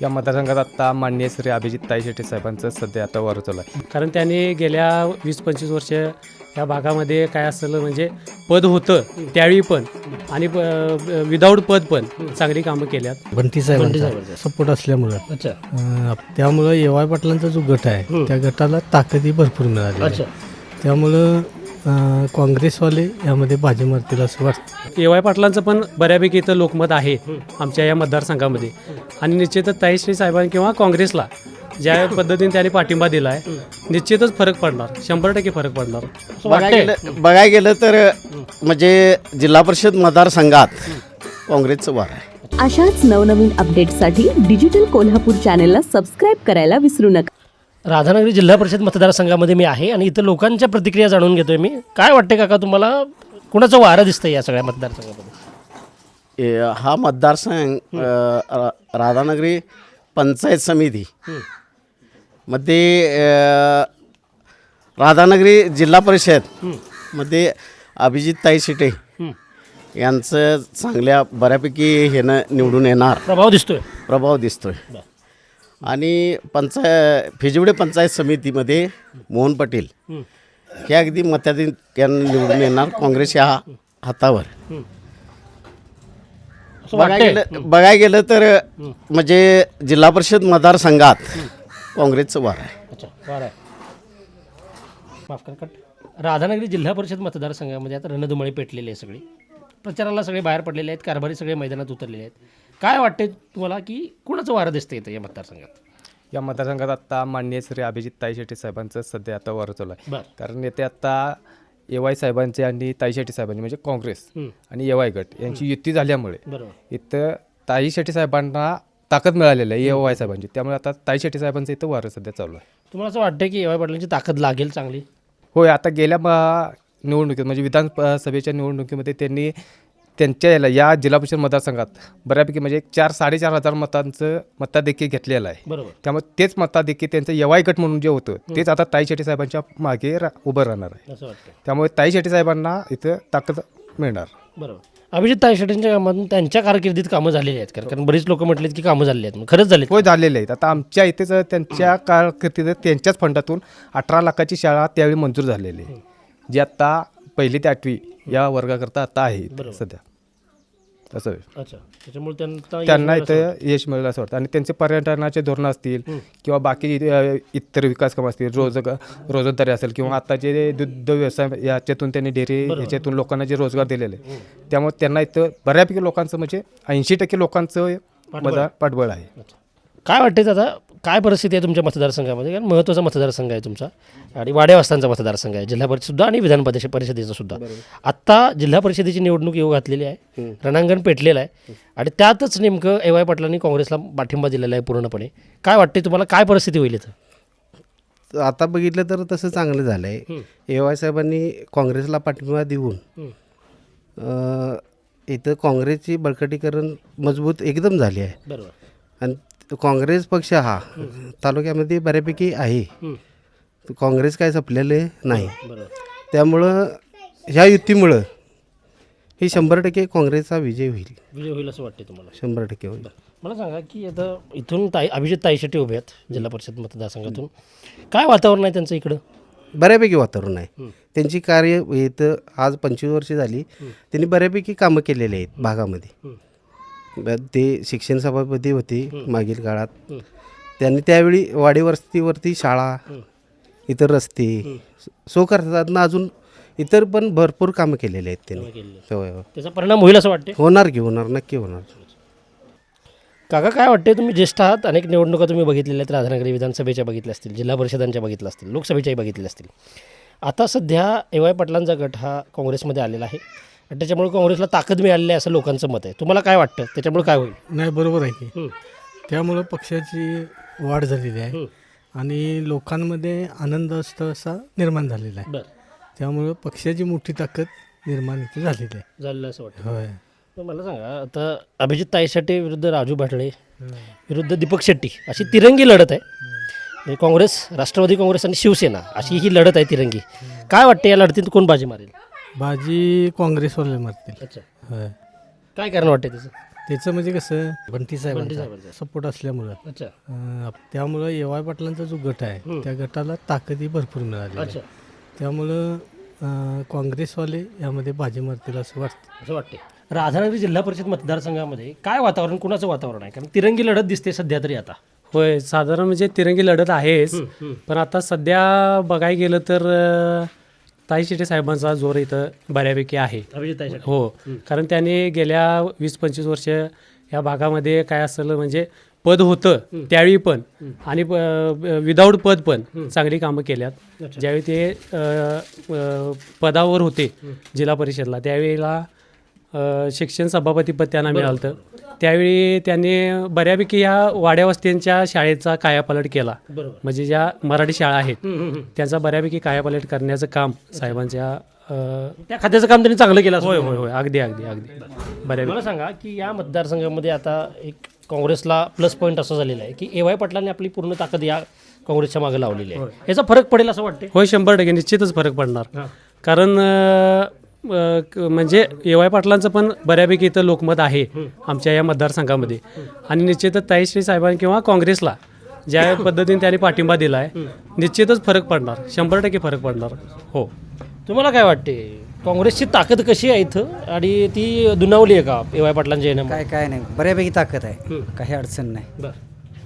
या मतदारसंघात आता माननीय श्री अभिजित शेट्टी साहेबांचं सध्या आता वारं चालू आहे. कारण त्यांनी गेल्या 20-25 वर्ष या भागामध्ये काय असलं म्हणजे पद होतं त्यावेळी पण आणि विदाऊट पद पण चांगली कामं केल्यात. बंटी साहेबांचा सपोर्ट असल्यामुळं अच्छा त्यामुळं येवाय पाटलांचा जो गट आहे त्या गटाला ताकदी भरपूर मिळाली आहे. त्यामुळं काँग्रेसवाले यामध्ये बाजी मारतील असं वाटतं. ए वाय पाटलांचं पण बऱ्यापैकी इथं लोकमत आहे आमच्या या मतदारसंघामध्ये आणि निश्चितच ताईश्री साहेबांनी किंवा काँग्रेसला ज्या पद्धतीने त्यांनी पाठिंबा दिला आहे निश्चितच फरक पडणार, 100% फरक पडणार. बघायला गेलं तर म्हणजे जिल्हा परिषद मतदारसंघात काँग्रेसचं वार आहे. अशाच नवनवीन अपडेट्ससाठी डिजिटल कोल्हापूर चॅनेलला सबस्क्राईब करायला विसरू नका. राधानगरी जिल्हा परिषद मतदारसंघामध्ये मी आहे आणि इथं लोकांच्या प्रतिक्रिया जाणून घेतोय मी. काय वाटते काका तुम्हाला, कुणाचं वारं दिसतं या सगळ्या मतदारसंघामध्ये? हा मतदारसंघ राधानगरी पंचायत समिती मध्ये राधानगरी जिल्हा परिषद मध्ये अभिजित शेट्टी यांचं चांगल्या बऱ्यापैकी ह्यानं निवडून येणार प्रभाव दिसतोय. आणि फिजिवडे पंचायत समितीमध्ये मोहन पटेल हे अगदी मताधिक्यानं निवडून येणार काँग्रेस या हातावर. बघायला गेलं तर म्हणजे जिल्हा परिषद मतदारसंघात काँग्रेसचं वार आहे. राधानगरी जिल्हा परिषद मतदारसंघामध्ये आता रणधुमाळी पेटलेली आहे, सगळी प्रचाराला सगळे बाहेर पडलेले आहेत, कारभारी सगळे मैदानात उतरलेले आहेत. काय वाटते तुम्हाला की कुणाचं वारं दिसतं येतं या मतदारसंघात? या मतदारसंघात आता माननीय श्री अभिजित शेट्टी साहेबांचं सध्या आता वारं चालू आहे. कारण येथे आता ए साहेबांचे आणि शेट्टी साहेबांची म्हणजे काँग्रेस आणि ए गट यांची युती झाल्यामुळे इथं शेट्टी साहेबांना ताकद मिळालेली आहे ए साहेबांची. त्यामुळे आता शेट्टी साहेबांचं इथं वारं सध्या चालू आहे. तुम्हाला असं वाटतं की ए पाटलांची ताकद लागेल चांगली? होय, आता गेल्या निवडणुकीत म्हणजे विधानसभेच्या निवडणुकीमध्ये त्यांनी त्यांच्या या जिल्हा परिषद मतदारसंघात बऱ्यापैकी म्हणजे 4-4.5 हजार मतांचं मताधिक्य घेतलेलं आहे. बरोबर. त्यामुळे तेच मताधिक्य त्यांचं यवाई गट म्हणून जे होतं तेच आता शेट्टी साहेबांच्या मागे उभं राहणार आहे. असं वाटतं. त्यामुळे शेट्टी साहेबांना इथं ताकद मिळणार. बरोबर. अभिजित शेट्टींच्या कामातून त्यांच्या कारकिर्दीत कामं झालेली आहेत, कारण बरीच लोक म्हटलेत की कामं झालेली आहेत. खरंच झाले? होय, झालेले आहेत. आता आमच्या इथेच त्यांच्या कारकिर्दीत त्यांच्याच फंडातून 18 लाखाची शाळा त्यावेळी मंजूर झालेली आहे, जी आता 1ली ते 8वी या वर्गाकरता आता आहे सध्या. असं अच्छा, त्याच्यामुळे त्यांना इथं यश मिळेल असं वाटतं. आणि त्यांचे पर्यटनाचे धोरणं असतील किंवा बाकी इतर विकास कामं असतील, रोजगारी असेल किंवा आता जे दुग्ध व्यवसाय याच्यातून त्यांनी डेअरी ह्याच्यातून लोकांना जे रोजगार दिलेले आहे त्यामुळे त्यांना इथं बऱ्यापैकी लोकांचं म्हणजे 80% लोकांचं पाठबळ आहे. काय वाटते दादा, काय परिस्थिती आहे तुमच्या मतदारसंघामध्ये? कारण महत्त्वाचा मतदारसंघ आहे तुमचा आणि वाड्यावास्तांचा मतदारसंघ आहे, जिल्हा परिषदसुद्धा आणि विधान परिषदेचा सुद्धा. आत्ता जिल्हा परिषदेची निवडणूक येऊ घातलेली आहे, रणांगण पेटलेलं आहे आणि त्यातच नेमकं ए वाय पाटलांनी काँग्रेसला पाठिंबा दिलेला आहे पूर्णपणे. काय वाटते तुम्हाला, काय परिस्थिती होईल इथं? आता बघितलं तर तसं चांगलं झालं आहे. ए साहेबांनी काँग्रेसला पाठिंबा देऊन इथं काँग्रेसची बळकटीकरण मजबूत एकदम झाली आहे. बरोबर. आणि काँग्रेस पक्ष हा तालुक्यामध्ये बऱ्यापैकी आहे, काँग्रेस काय संपलेलं नाही. त्यामुळं ह्या युतीमुळं ही 100% काँग्रेसचा विजय होईल असं वाटते तुम्हाला? 100% होईल. मला सांगा की आता इथून अभिजित शेट्टी उभे आहेत जिल्हा परिषद मतदारसंघातून. काय वातावरण आहे त्यांचं इकडं? बऱ्यापैकी वातावरण आहे. त्यांची कार्य इथं आज 25 वर्ष झाली, त्यांनी बऱ्यापैकी कामं केलेली आहेत भागामध्ये. ते शिक्षण सभापती होते मागील काळात. त्यांनी त्यावेळी वाडी वस्तीवरती शाळा, इतर रस्ते सो करतात ना, अजून इतर पण भरपूर कामं केलेले आहेत त्यांनी. त्याचा परिणाम होईल असं वाटते? होणार की होणार, नक्की होणार. काका काय वाटते, तुम्ही ज्येष्ठ आहात, अनेक निवडणुका तुम्ही बघितलेल्या आहेत, राधानगरी विधानसभेच्या बघितल्या असतील, जिल्हा परिषदांच्या बघितल्या असतील, लोकसभेच्याही बघितल्या असतील. आता सध्या ए वाय पाटलांचा गट हा काँग्रेसमध्ये आलेला आहे आणि त्याच्यामुळे काँग्रेसला ताकद मिळालेली आहे असं लोकांचं मत आहे. तुम्हाला काय वाटतं त्याच्यामुळे काय होईल? नाही, बरोबर आहे की त्यामुळं पक्षाची वाढ झालेली आहे आणि लोकांमध्ये आनंद असतो असा निर्माण झालेला आहे. त्यामुळं पक्षाची मोठी ताकद निर्माण इथे झालेली आहे. झालेलं असं वाटतं? होय. तर मला सांगा, आता अभिजित शेट्टी विरुद्ध राजू भाटळे विरुद्ध दीपक शेट्टी अशी तिरंगी लढत आहे. काँग्रेस, राष्ट्रवादी काँग्रेस आणि शिवसेना अशी ही लढत आहे तिरंगी. काय वाटते या लढतीत कोण बाजी मारेल? बाजी काँग्रेसवाले मारतील. अच्छा, होय. काय कारण वाटते त्याचं? त्याचं म्हणजे कसं बंटी साहेबांचं. साहेबांचा सपोर्ट असल्यामुळं अच्छा त्यामुळं येवाय पाटलांचा जो गट आहे त्या गटाला ताकदही भरपूर मिळाली आहे. अच्छा त्यामुळं काँग्रेसवाले यामध्ये बाजी मारतील असं वाटतं. असं वाटते. राधानगरी जिल्हा परिषद मतदारसंघामध्ये काय वातावरण, कुणाचं वातावरण आहे? कारण तिरंगी लढत दिसते सध्या तरी आता. होय, साधारण म्हणजे तिरंगी लढत आहेच, पण आता सध्या बघायला गेलं तर ताई शेटे साहेबांचा जोर इथं बऱ्यापैकी आहे. अभिजित ताई शेटे. हो, कारण त्याने गेल्या 20-25 वर्ष या भागामध्ये काय असेल म्हणजे पद होतं त्यावेळी पण आणि विदाऊट पद पण चांगली कामं केल्यात. ज्यावेळी ते पदावर होते जिल्हा परिषदला त्यावेळेला शिक्षण सभापतीपद त्यांना मिळालं होतं. त्यावेळी त्यांनी बऱ्यापैकी या वाड्या वस्त्यांच्या शाळेचा कायापालट केला. बरोबर. म्हणजे ज्या मराठी शाळा आहेत त्यांचा बऱ्यापैकी कायापालट करण्याचं काम साहेबांच्या त्या खात्याचं काम त्यांनी चांगलं केलं. होय होय होय, अगदी अगदी अगदी बऱ्यापैकी. मला सांगा की या मतदारसंघामध्ये आता एक काँग्रेसला प्लस पॉईंट असं झालेलं आहे की ए.वाय. पाटलांनी आपली पूर्ण ताकद या काँग्रेसच्या मागे लावलेली आहे. याचा फरक पडेल असं वाटते? होय, 100% निश्चितच फरक पडणार. कारण म्हणजे ए.वाय. पाटलांचं पण बऱ्यापैकी इथं लोकमत आहे आमच्या या मतदारसंघामध्ये आणि निश्चितच ताईश्री साहेबांनी किंवा काँग्रेसला ज्या पद्धतीने त्यांनी पाठिंबा दिला आहे निश्चितच फरक पडणार, 100% फरक पडणार. हो, तुम्हाला काय वाटते काँग्रेसची ताकद कशी आहे इथं आणि ती दुनावली आहे का ए.वाय. पाटलांच्या येण्यामुळे? काय नाही, बऱ्यापैकी ताकद आहे, काही अडचण नाही. बरं,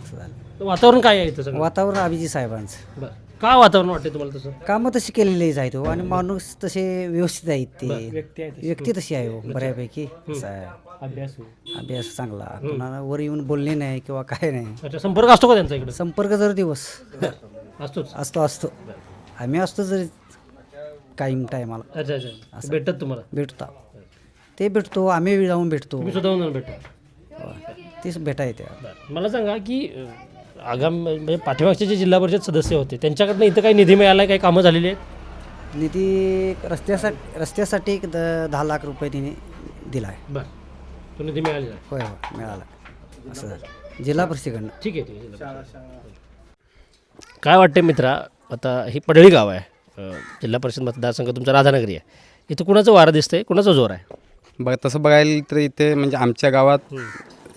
असं झालं. तर वातावरण काय आहे इथं सगळं? वातावरण अभिजित साहेबांचं बरं, काय वातावरण वाटते तुम्हाला तसं? कामं तशी केलेलीच आहेत हो आणि माणूस तसे व्यवस्थित आहेत ते, व्यक्ती आहे तशी. व्यक्ती तशी आहे हो बऱ्यापैकी. असं आहे. अभ्यास अभ्यास चांगला, कुणाला वर येऊन बोलणे नाही किंवा काय नाही. अच्छा, संपर्क असतो का त्यांचा इकडे? संपर्क जर दिवस असतोच. असतो आम्ही असतो जरी कायम टायमाला अच्छा अच्छा, भेटत तुम्हाला? भेटतो, ते भेटतो, आम्ही जाऊन भेटतो, तुम्ही स्वतःहून जाऊन भेटता? तेच भेटा येते. बरं, मला सांगा की आगाम म्हणजे पाठीमागचे जे जिल्हा परिषद सदस्य होते त्यांच्याकडनं इथं काही निधी मिळाला आहे, काही कामं झालेली आहेत? निधी रस्त्यासाठी एक 10 लाख रुपये तिने दिला आहे. बरं, तो निधी मिळालेला आहे. होय हो, मिळाला. असं झालं जिल्हा परिषदेकडनं. ठीक आहे ठीक आहे. काय वाटते मित्रा, आता ही पडळी गाव आहे, जिल्हा परिषद मतदारसंघ तुमचा राधानगरी आहे, इथं कुणाचं वारं दिसतंय, कुणाचा जोर आहे? तसं बघायला तर इथे म्हणजे आमच्या गावात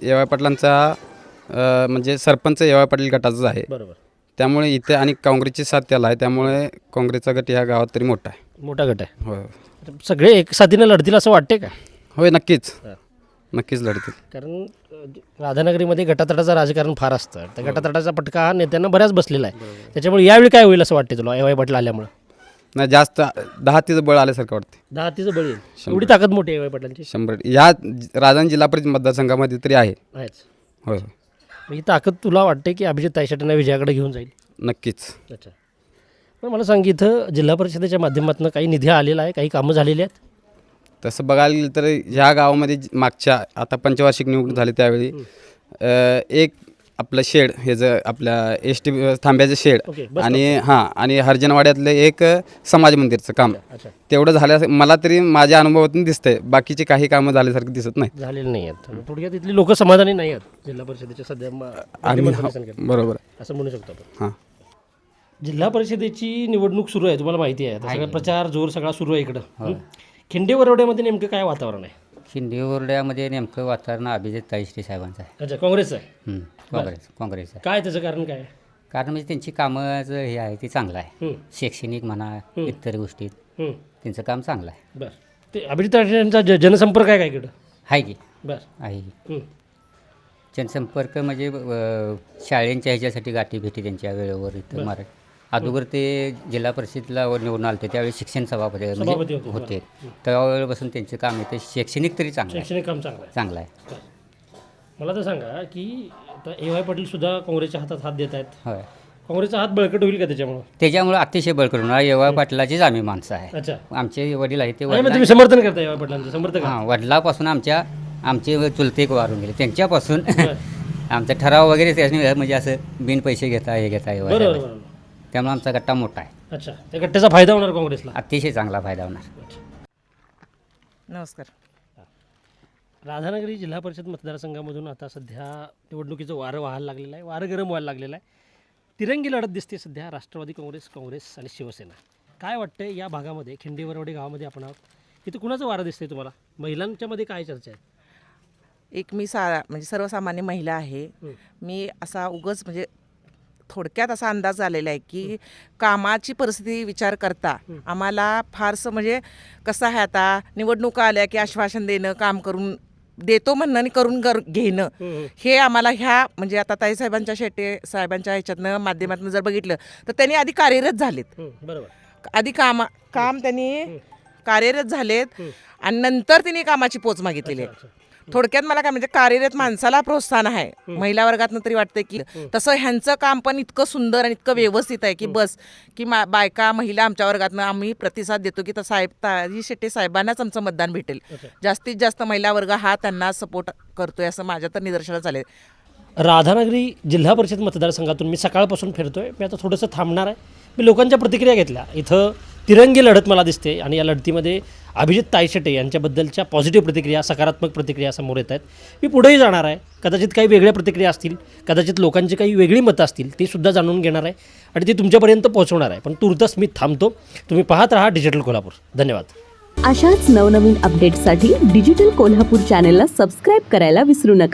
ए.वाय. पाटलांचा म्हणजे सरपंच ए.वाय. पाटील गटाचाच आहे. बरोबर. त्यामुळे इथे आणि काँग्रेसची साथ त्याला आहे, त्यामुळे काँग्रेसचा गट ह्या गावात तरी मोठा आहे. मोठा गट आहे. होय सगळे एक साथीनं लढतील असं वाटते का? होय, नक्कीच लढतील. कारण राधानगरीमध्ये गटातटाचं राजकारण फार असतं, त्या गटातटाचा पटका हा नेत्यांना बऱ्याच बसलेला आहे. त्याच्यामुळे यावेळी काय होईल असं वाटते तुला ए.वाय. पाटील आल्यामुळे? नाही, जास्त 10-30 बळ आल्यासारखं वाटते. 10-30 बळी येईल, एवढी ताकद मोठी आहे ए.वाय. पाटलांची? 100 ह्या राजधानी जिल्हा परिषद मतदारसंघामध्ये तरी आहे. आहेच. होय, ही ताकद तुला वाटते की अभिजित ताई शेटेंना विजयाकडे घेऊन जाईल? नक्कीच. अच्छा, पण मला सांग इथं जिल्हा परिषदेच्या माध्यमातून काही निधी आलेला आहे, काही कामं झालेली आहेत? तसं बघायला गेलं तर ह्या गावामध्ये मागच्या आता पंचवार्षिक निवडणूक झाली त्यावेळी एक आपलं शेड हे जर आपल्या एस.टी. थांब्याचं शेड ओके, बस आणि हरजनवाड्यातलं एक समाज मंदिरचं काम अच्छा, तेवढं झालं मला तरी माझ्या अनुभवातून दिसतंय. बाकीची काही कामं झाल्यासारखं दिसत नाही. झालेले नाही आहेत. थोडक्यात इथली लोक समाधानी नाही आहेत जिल्हा परिषदेच्या सध्या बरोबर असं म्हणू शकतो आपण. हां, जिल्हा परिषदेची निवडणूक सुरू आहे, तुम्हाला माहिती आहे. आता सगळा प्रचार जोर सगळा सुरू आहे इकडं. खिंडेवरवड्यामध्ये नेमकं काय वातावरण आहे? शिंदेवर्ड्यामध्ये नेमकं वातावरण अभिजित ताईश्री साहेबांचं आहे. अच्छा, काँग्रेसचं आहे? काँग्रेस आहे. काय त्याचं कारण काय आहे? कारण म्हणजे त्यांची कामं हे आहे ते चांगलं आहे. शैक्षणिक म्हणा, इतर गोष्टीत त्यांचं काम चांगलं आहे. बरं, ते अभिजित ताईंचा जनसंपर्क आहे काय इकडं? आहे की? बरं आहे. जनसंपर्क म्हणजे शाळेंच्या ह्याच्यासाठी गाठीभेटी त्यांच्या वेळेवर इथं मराठी अगोदर ते जिल्हा परिषदला निवडून आले त्यावेळी शिक्षण सभापती म्हणजे होते. त्यावेळेपासून त्यांचे काम येते शैक्षणिक तरी चांगलं आहे. शैक्षणिक काम चांगलं आहे. मला तर सांगा की आता ए.वाय. पाटील सुद्धा काँग्रेसच्या हातात हात देत आहेत. होय, काँग्रेसचा हात बळकट होईल का त्याच्यामुळे अतिशय बळकट होणार. ए.वाय. पाटलाचीच आम्ही माणसं आहे. अच्छा, आमचे वडील आहेत ते तुम्ही समर्थन करता ए.वाय. पाटलांचं? समर्थन हां, वडिलापासून आमचे चुलते वारून गेले त्यांच्यापासून आमचा ठराव वगैरे त्याने म्हणजे असं बिन पैसे घेता हे घेता बरोबर. त्यामुळे आमचा गट्टा मोठा आहे. अच्छा, त्या गट्ट्याचा फायदा होणार काँग्रेसला? अतिशय चांगला फायदा होणार. नमस्कार. राधानगरी जिल्हा परिषद मतदारसंघामधून आता सध्या निवडणुकीचं वारं व्हायला लागलेलं आहे, वारं गरम व्हायला लागलेलं आहे. तिरंगी लढत दिसते सध्या राष्ट्रवादी काँग्रेस आणि शिवसेना. काय वाटतं या भागामध्ये खिंडेवरवडे गावामध्ये आपण आहोत, इथं कुणाचं वारं दिसतंय तुम्हाला? महिलांच्यामध्ये काय चर्चा आहे? एक मी म्हणजे सर्वसामान्य महिला आहे. मी असा उगाच म्हणजे थोडक्यात असा अंदाज आलेला आहे की कामाची परिस्थिती विचार करता आम्हाला फारसं म्हणजे कसं आहे, आता निवडणुका आल्या की आश्वासन देणं, काम करून देतो म्हणणं आणि करून घेणं, हे आम्हाला ह्या म्हणजे आता ताईसाहेबांच्या शेटे साहेबांच्या ह्याच्यातनं माध्यमातून जर बघितलं तर त्यांनी आधी कार्यरत झालेत. बरोबर. आधी काम त्यांनी कार्यरत झालेत आणि नंतर त्यांनी कामाची पोच मागितलेली आहे. थोडक्यात मला काय म्हणजे कार्यरत माणसाला प्रोत्साहन आहे महिला वर्गातनं तरी वाटतं की तसं ह्यांचं काम पण इतकं सुंदर आणि इतकं व्यवस्थित आहे की बस की बायका महिला आमच्या वर्गातनं आम्ही प्रतिसाद देतो की ताई शेट्टे साहेबांनाच आमचं मतदान भेटेल. जास्तीत जास्त महिला वर्ग हा त्यांना सपोर्ट करतोय असं माझ्या तर निदर्शनास आले. राधानगरी जिल्हा परिषद मतदारसंघातून मी सकाळपासून फिरतोय. मी आता थोडंसं थांबणार आहे. मी लोकांच्या प्रतिक्रिया घेतल्या. इथं तिरंगी लढत मला दिसते आणि या लढतीमध्ये अभिजित तायशेटे यांच्याबद्दलच्या पॉझिटिव्ह प्रतिक्रिया, सकारात्मक प्रतिक्रिया समोर येत आहेत. मी पुढेही जाणार आहे. कदाचित काही वेगळ्या प्रतिक्रिया असतील, कदाचित लोकांची काही वेगळी मतं असतील, ती सुद्धा जाणून घेणार आहे आणि ती तुमच्यापर्यंत पोहोचवणार आहे. पण तुर्तास मी थांबतो. तुम्ही पाहत राहा डिजिटल कोल्हापूर. धन्यवाद. अशाच नवनवीन अपडेट्ससाठी डिजिटल कोल्हापूर चॅनेलला सबस्क्राईब करायला विसरू नका.